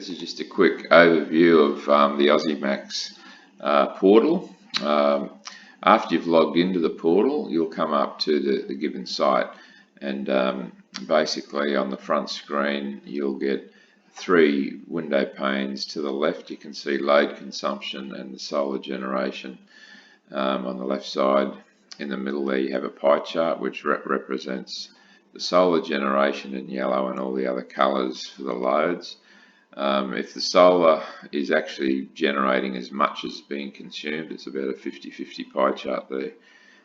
this is just a quick overview of the AussieMax portal. After you've logged into the portal, you'll come up to the given site, and basically on the front screen you'll get three window panes. To the left you can see load consumption and the solar generation on the left side. In the middle there you have a pie chart which represents the solar generation in yellow and all the other colours for the loads. If the solar is actually generating as much as being consumed, it's about a 50-50 pie chart there.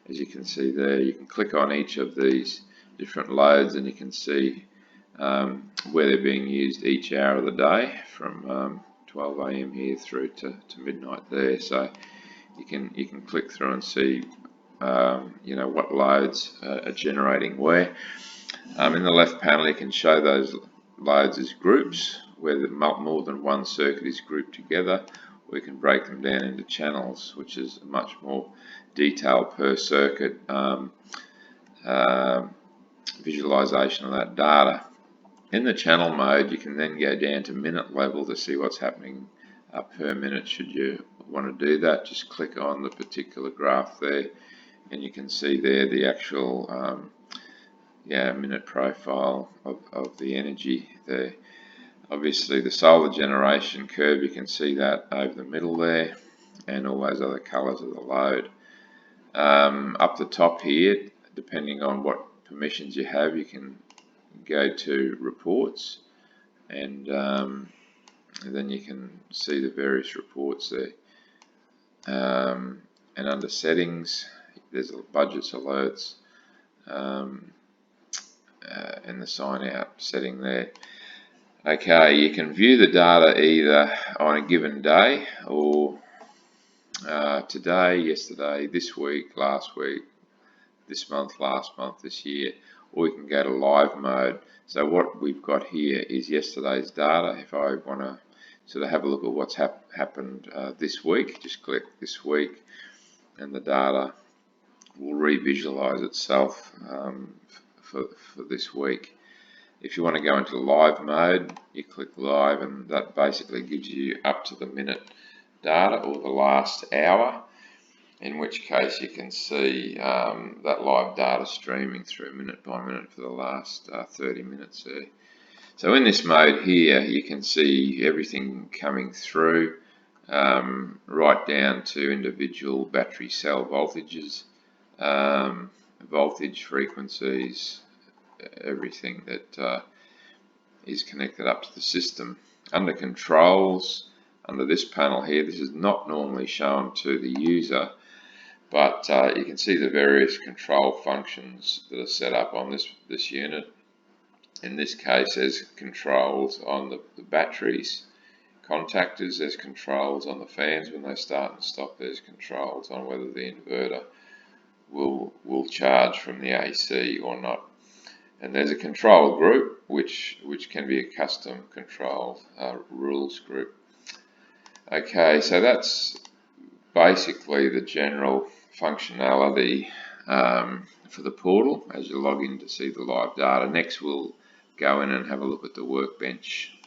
As you can see there, you can click on each of these different loads and you can see where they're being used each hour of the day, from 12 AM here through to midnight there. So you can click through and see what loads are generating where. In the left panel you can show those loads as groups, where more than one circuit is grouped together. We can break them down into channels, which is a much more detailed per circuit visualization of that data. In the channel mode you can then go down to minute level to see what's happening per minute. Should you want to do that, just click on the particular graph there and you can see there the actual minute profile of the energy there. Obviously the solar generation curve, you can see that over the middle there, and all those other colours of the load. Up the top here, depending on what permissions you have, you can go to reports, and then you can see the various reports there. And under settings there's budgets, alerts, and the sign out setting there. Okay, you can view the data either on a given day, or today, yesterday, this week, last week, this month, last month, this year, or you can go to live mode. So what we've got here is yesterday's data. If I want to sort of have a look at what's happened this week, just click this week and the data will revisualize itself for this week. If you want to go into live mode, you click live, and that basically gives you up to the minute data, or the last hour, in which case you can see that live data streaming through minute by minute for the last 30 minutes there. So in this mode here you can see everything coming through, right down to individual battery cell voltages, voltage frequencies, everything that is connected up to the system. Under controls, under this panel here, this is not normally shown to the user, but you can see the various control functions that are set up on this unit. In this case there's controls on the batteries, contactors, there's controls on the fans when they start and stop, there's controls on whether the inverter will charge from the AC or not. And there's a control group which can be a custom control rules group. Okay, so that's basically the general functionality for the portal as you log in to see the live data. Next we'll go in and have a look at the workbench.